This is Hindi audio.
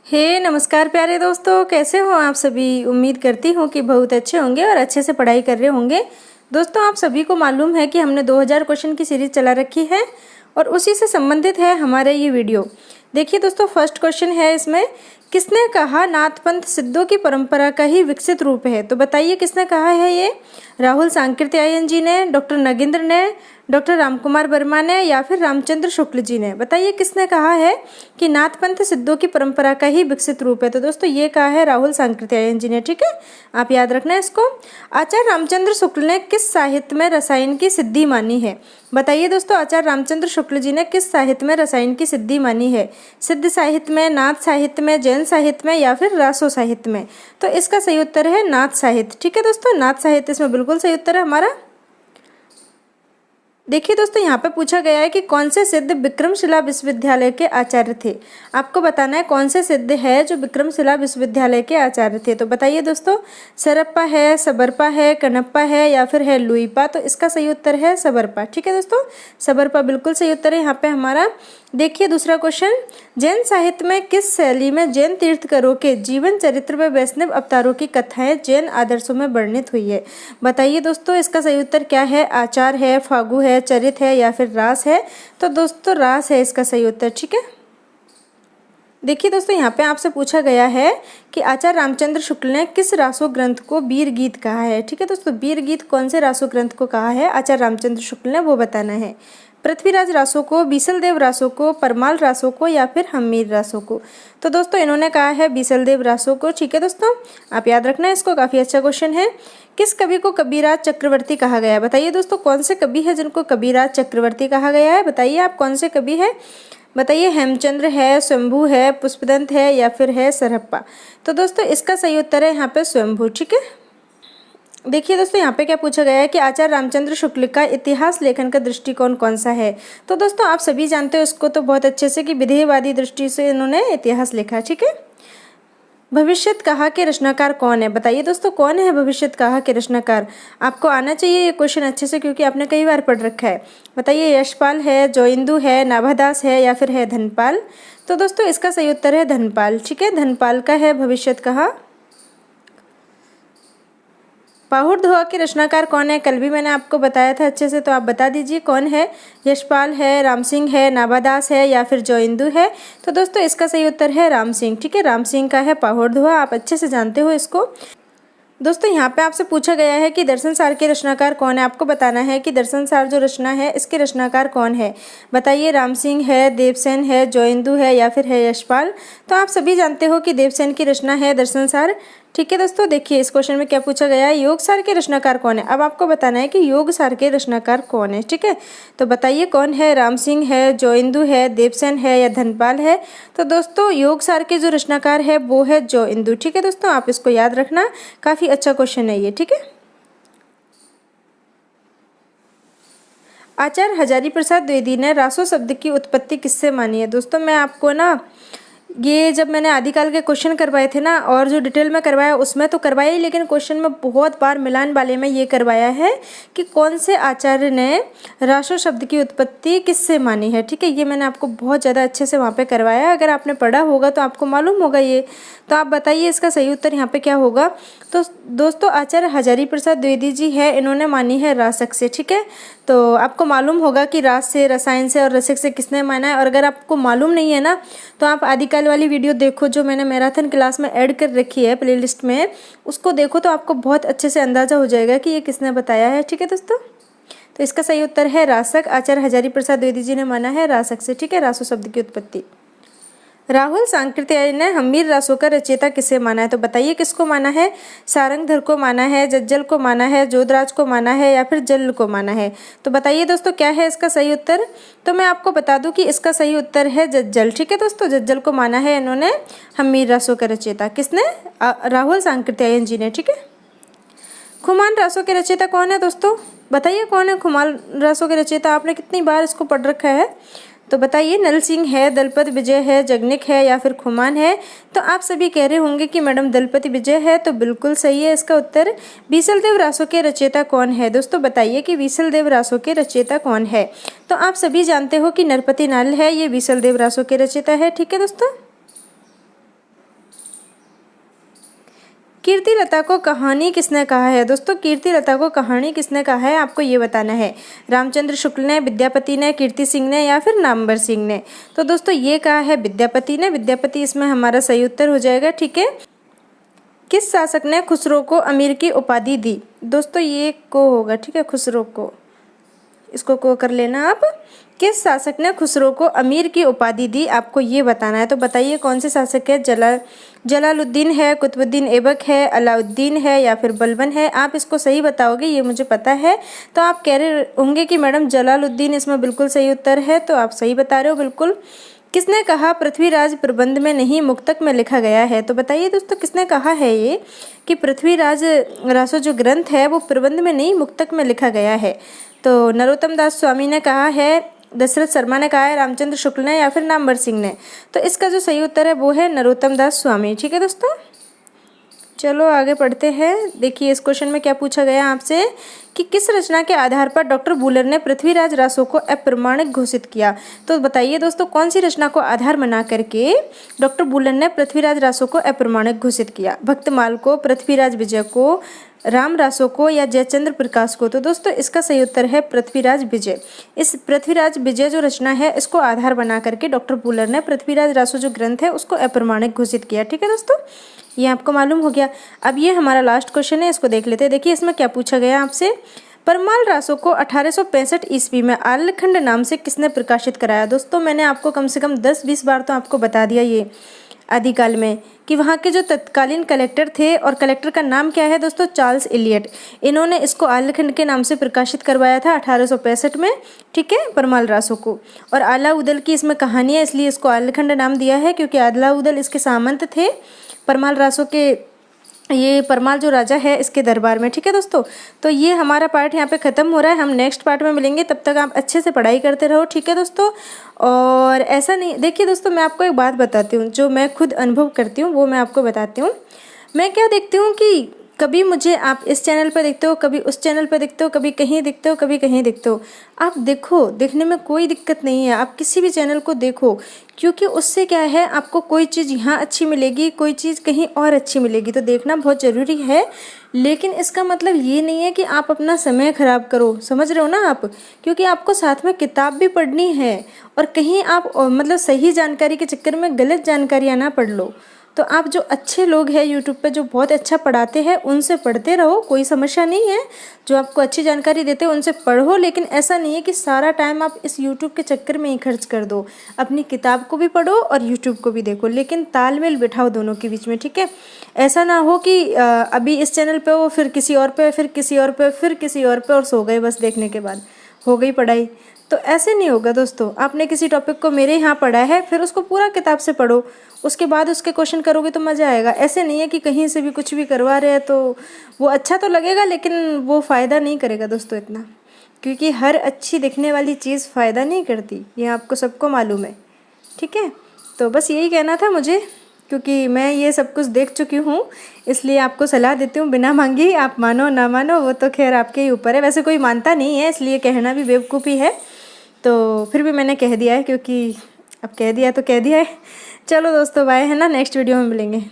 नमस्कार प्यारे दोस्तों, कैसे हो आप सभी। उम्मीद करती हूँ कि बहुत अच्छे होंगे और अच्छे से पढ़ाई कर रहे होंगे। दोस्तों, आप सभी को मालूम है कि हमने 2000 क्वेश्चन की सीरीज चला रखी है और उसी से संबंधित है हमारा ये वीडियो। देखिए दोस्तों, फर्स्ट क्वेश्चन है इसमें, किसने कहा नाथपंथ सिद्धों की परंपरा का ही विकसित रूप है। तो बताइए किसने कहा है ये। राहुल सांकृत्यायन जी ने, डॉक्टर नगेंद्र ने, डॉक्टर रामकुमार वर्मा ने या फिर रामचंद्र शुक्ल जी ने। बताइए किसने कहा है कि नाथपंथ सिद्धों की परंपरा का ही विकसित रूप है। तो दोस्तों ये कहा है राहुल सांकृत्यायन जी ने। ठीक है, आप याद रखना इसको। आचार्य रामचंद्र शुक्ल ने किस साहित्य में रसायन की सिद्धि मानी है। बताइए दोस्तों, आचार्य रामचंद्र शुक्ल जी ने किस साहित्य में रसायन की सिद्धि मानी है। सिद्ध साहित्य में, नाथ साहित्य में, जैन साहित्य में या फिर रासो साहित्य में। तो इसका सही उत्तर है नाथ साहित्य। ठीक है दोस्तों, नाथ साहित्य इसमें बिल्कुल सही उत्तर है हमारा। देखिए दोस्तों, यहाँ पे पूछा गया है कि कौन से सिद्ध विक्रमशिला विश्वविद्यालय के आचार्य थे। आपको बताना है कौन से सिद्ध है जो विक्रमशिला विश्वविद्यालय के आचार्य थे। तो बताइए दोस्तों, सरप्पा है, सबरपा है, कणप्पा है या फिर है लुइपा। तो इसका सही उत्तर है सबरपा। ठीक है दोस्तों, सबरपा बिल्कुल सही उत्तर है यहाँ पे हमारा। देखिए दूसरा क्वेश्चन, जैन साहित्य में किस शैली में जैन तीर्थंकरों के जीवन चरित्र व वैष्णव अवतारों की कथाएं जैन आदर्शों में वर्णित हुई है। बताइए दोस्तों, इसका सही उत्तर क्या है। आचार है, फागु है, चरित है या फिर रास है। तो दोस्तों रास है इसका सही उत्तर। ठीक है, देखिए दोस्तों, यहाँ पे आपसे पूछा गया है कि आचार्य रामचंद्र शुक्ल ने किस रासो ग्रंथ को वीर गीत कहा है। ठीक है दोस्तों, वीर गीत कौन से रासो ग्रंथ को कहा है आचार्य रामचंद्र शुक्ल ने, वो बताना है। पृथ्वीराज रासो को, बीसलदेव रासो को, परमाल रासो को या फिर हम्मीर रासो को। तो दोस्तों इन्होंने कहा है बीसलदेव रासो को। ठीक है दोस्तों, आप याद रखना इसको, काफ़ी अच्छा क्वेश्चन है। किस कवि को कविराज चक्रवर्ती कहा गया है। बताइए दोस्तों, कौन से कवि है जिनको कविराज चक्रवर्ती कहा गया है। बताइए आप कौन से कवि है। बताइए हेमचंद्र है, शंभू है, पुष्पदंत है या फिर है सरहप्पा। तो दोस्तों इसका सही उत्तर है यहाँ पे शंभू। ठीक है, देखिए दोस्तों, यहाँ पे क्या पूछा गया है कि आचार्य रामचंद्र शुक्ल का इतिहास लेखन का दृष्टिकोण कौन सा है। तो दोस्तों आप सभी जानते हो इसको तो बहुत अच्छे से कि विधेयवादी दृष्टि से इन्होंने इतिहास लिखा। ठीक है, भविष्यत कहा के रचनाकार कौन है। बताइए दोस्तों, कौन है भविष्यत कहा के रचनाकार। आपको आना चाहिए ये क्वेश्चन अच्छे से, क्योंकि आपने कई बार पढ़ रखा है। बताइए यशपाल है, जोइंदू है, नाभादास है या फिर है धनपाल। तो दोस्तों इसका सही उत्तर है धनपाल। ठीक है, धनपाल का है भविष्यत कहा। पाहुड़ दोहा के रचनाकार कौन है, कल भी मैंने आपको बताया था अच्छे से, तो आप बता दीजिए कौन है। यशपाल है, राम सिंह है, नाभादास है या फिर जोइंदू है। तो दोस्तों इसका सही उत्तर है राम सिंह। ठीक है, राम सिंह का है पाहुड़ दोहा, आप अच्छे से जानते हो इसको। दोस्तों यहाँ पे आपसे पूछा गया है कि दर्शन सार के रचनाकार कौन है। आपको बताना है कि दर्शन सार जो रचना है इसके रचनाकार कौन है। बताइए राम सिंह है, देवसेन है, जोइंदू है या फिर है यशपाल। तो आप सभी जानते हो कि देवसेन की रचना है दर्शन सार। ठीक है दोस्तों, देखिए इस क्वेश्चन में क्या पूछा गया है, योग सार के रचनाकार कौन है। अब आपको बताना है कि योग सार के रचनाकार कौन है। ठीक है, तो बताइए कौन है। राम सिंह है, जोइंदू है, देवसेन है या धनपाल है। तो दोस्तों योग सार के जो रचनाकार है वो है जोइंदू। ठीक है दोस्तों, आप इसको याद रखना, काफ़ी अच्छा क्वेश्चन है ये। ठीक है, आचार्य हजारी प्रसाद द्विवेदी ने रासो शब्द की उत्पत्ति किससे मानी है। दोस्तों मैं आपको ना ये जब मैंने आदिकाल के क्वेश्चन करवाए थे ना, और जो डिटेल में करवाया उसमें तो करवाया ही, लेकिन क्वेश्चन में बहुत बार मिलान वाले में ये करवाया है कि कौन से आचार्य ने रासो शब्द की उत्पत्ति किससे मानी है। ठीक है, ये मैंने आपको बहुत ज़्यादा अच्छे से वहाँ पे करवाया। अगर आपने पढ़ा होगा तो आपको मालूम होगा ये। तो आप बताइए इसका सही उत्तर यहाँ पे क्या होगा। तो दोस्तों आचार्य हजारी प्रसाद द्विवेदी जी है, इन्होंने मानी है रासक से। ठीक है, तो आपको मालूम होगा कि रास से, रसायन से और रसिक से किसने माना है। और अगर आपको मालूम नहीं है ना, तो आप आदिकाल वाली वीडियो देखो जो मैंने मैराथन क्लास में ऐड कर रखी है प्लेलिस्ट में, उसको देखो तो आपको बहुत अच्छे से अंदाज़ा हो जाएगा कि ये किसने बताया है। ठीक है दोस्तों, तो इसका सही उत्तर है रासक। आचार्य हजारी प्रसाद द्विवेदी जी ने माना है रासक से। ठीक है, रासो शब्द की उत्पत्ति। राहुल सांकृत्यायन ने हम्मीर रासो का रचयिता किसे माना है। तो बताइए किसको माना है। सारंगधर को माना है, जज्जल को माना है, जोधराज को माना है या फिर जल्ल को माना है। तो बताइए दोस्तों क्या है इसका सही उत्तर। तो मैं आपको बता दूं कि इसका सही उत्तर है जज्जल। ठीक है दोस्तों, जज्जल को माना है इन्होंने हम्मीर रासो का रचयिता। किसने, राहुल सांकृत्यायन जी ने। ठीक है, खुमान रासो के रचयिता कौन है दोस्तों। बताइए कौन है खुमान रासो के रचयिता। आपने कितनी बार इसको पढ़ रखा है। तो बताइए नल सिंह है, दलपत विजय है, जगनिक है या फिर खुमान है। तो आप सभी कह रहे होंगे कि मैडम दलपति विजय है, तो बिल्कुल सही है इसका उत्तर। बीसलदेव रासो के रचयिता कौन है। दोस्तों बताइए कि बीसलदेव रासो के रचयिता कौन है। तो आप सभी जानते हो कि नरपति नाल है, ये बीसलदेव रासो के रचयिता है। ठीक है दोस्तों, कीर्तिलता को कहानी किसने कहा है? दोस्तों कीर्तिलता को कहानी किसने कहा है आपको ये बताना है। रामचंद्र शुक्ल ने, विद्यापति ने, कीर्ति सिंह ने या फिर नामवर सिंह ने? तो दोस्तों ये कहा है विद्यापति ने। विद्यापति इसमें हमारा सही उत्तर हो जाएगा। ठीक है। किस शासक ने खुसरो को अमीर की उपाधि दी? दोस्तों ये को होगा। ठीक है, खुसरो को, इसको को कर लेना आप। किस शासक ने खुसरो को अमीर की उपाधि दी आपको ये बताना है। तो बताइए कौन से शासक है? जलालुद्दीन है, कुतुबुद्दीन ऐबक है, अलाउद्दीन है या फिर बलबन है? आप इसको सही बताओगे ये मुझे पता है। तो आप कह रहे होंगे कि मैडम जलालुद्दीन इसमें बिल्कुल सही उत्तर है, तो आप सही बता रहे हो बिल्कुल। किसने कहा पृथ्वीराज प्रबंध में नहीं मुक्तक में लिखा गया है? तो बताइए दोस्तों किसने कहा है ये कि पृथ्वीराज रासो जो ग्रंथ है वो प्रबंध में नहीं मुक्तक में लिखा गया है? तो नरोत्तम दास स्वामी ने कहा है, दशरथ शर्मा ने कहा है, रामचंद्र शुक्ल ने या फिर नामवर सिंह ने? तो इसका जो सही उत्तर है वो है नरोत्तम दास स्वामी। ठीक है दोस्तों, चलो आगे पढ़ते हैं। देखिए इस क्वेश्चन में क्या पूछा गया आपसे कि किस रचना के आधार पर डॉक्टर बुलर ने पृथ्वीराज रासो को अप्रमाणिक घोषित किया? तो बताइए दोस्तों कौन सी रचना को आधार बना करके डॉक्टर बुलर ने पृथ्वीराज रासो को अप्रमाणिक घोषित किया? भक्तमाल को, पृथ्वीराज विजय को, राम रासो को या जयचंद्र प्रकाश को? तो दोस्तों इसका सही उत्तर है पृथ्वीराज विजय। इस पृथ्वीराज विजय जो रचना है इसको आधार बना करके डॉक्टर बुलर ने पृथ्वीराज रासो जो ग्रंथ है उसको अप्रमाणिक घोषित किया। ठीक है दोस्तों, ये आपको मालूम हो गया। अब ये हमारा लास्ट क्वेश्चन है, इसको देख लेते हैं। देखिए इसमें क्या पूछा गया आपसे। परमाल रासो को 1865 ईस्वी में आल्हखंड नाम से किसने प्रकाशित कराया? दोस्तों मैंने आपको कम से कम 10-20 बार तो आपको बता दिया ये आदिकाल में कि वहाँ के जो तत्कालीन कलेक्टर थे, और कलेक्टर का नाम क्या है दोस्तों? Charles Elliott. इन्होंने इसको आल्हखंड के नाम से प्रकाशित करवाया था 1865 में। ठीक है, परमाल रासो को। और आलाउदल की इसमें कहानी है, इसलिए इसको आल्हखंड नाम दिया है क्योंकि आलाउदल इसके सामंत थे परमाल रासो के, ये परमाल जो राजा है इसके दरबार में। ठीक है दोस्तों, तो ये हमारा पार्ट यहाँ पे ख़त्म हो रहा है। हम नेक्स्ट पार्ट में मिलेंगे, तब तक आप अच्छे से पढ़ाई करते रहो। ठीक है दोस्तों, और ऐसा नहीं, देखिए दोस्तों मैं आपको एक बात बताती हूँ जो मैं खुद अनुभव करती हूँ, वो मैं आपको बताती हूँ। मैं क्या देखती हूँ कि कभी मुझे आप इस चैनल पर देखते हो, कभी उस चैनल पर देखते हो, कभी कहीं देखते हो, कभी कहीं देखते हो। आप देखो, देखने में कोई दिक्कत नहीं है, आप किसी भी चैनल को देखो, क्योंकि उससे क्या है आपको कोई चीज़ यहाँ अच्छी मिलेगी, कोई चीज़ कहीं और अच्छी मिलेगी। तो देखना बहुत ज़रूरी है, लेकिन इसका मतलब ये नहीं है कि आप अपना समय ख़राब करो। समझ रहे हो ना आप? क्योंकि आपको साथ में किताब भी पढ़नी है, और कहीं आप मतलब सही जानकारी के चक्कर में गलत जानकारियाँ ना पढ़ लो। तो आप जो अच्छे लोग हैं यूट्यूब पे जो बहुत अच्छा पढ़ाते हैं उनसे पढ़ते रहो, कोई समस्या नहीं है। जो आपको अच्छी जानकारी देते हैं उनसे पढ़ो, लेकिन ऐसा नहीं है कि सारा टाइम आप इस यूट्यूब के चक्कर में ही खर्च कर दो। अपनी किताब को भी पढ़ो और यूट्यूब को भी देखो, लेकिन तालमेल बिठाओ दोनों के बीच में। ठीक है, ऐसा ना हो कि अभी इस चैनल पे हो, फिर किसी और पे, फिर किसी और पे, फिर किसी और पे, और सो गए बस, देखने के बाद हो गई पढ़ाई। तो ऐसे नहीं होगा दोस्तों। आपने किसी टॉपिक को मेरे यहाँ पढ़ा है, फिर उसको पूरा किताब से पढ़ो, उसके बाद उसके क्वेश्चन करोगे तो मज़ा आएगा। ऐसे नहीं है कि कहीं से भी कुछ भी करवा रहे हैं, तो वो अच्छा तो लगेगा लेकिन वो फ़ायदा नहीं करेगा दोस्तों इतना, क्योंकि हर अच्छी दिखने वाली चीज़ फ़ायदा नहीं करती, ये आपको सबको मालूम है। ठीक है, तो बस यही कहना था मुझे, क्योंकि मैं ये सब कुछ देख चुकी हूँ, इसलिए आपको सलाह देती हूँ बिना मांगी। आप मानो ना मानो वो तो खैर आपके ही ऊपर है। वैसे कोई मानता नहीं है, इसलिए कहना भी बेवकूफ़ी है, तो फिर भी मैंने कह दिया है, क्योंकि अब कह दिया तो कह दिया है। चलो दोस्तों बाय, है ना, नेक्स्ट वीडियो में मिलेंगे।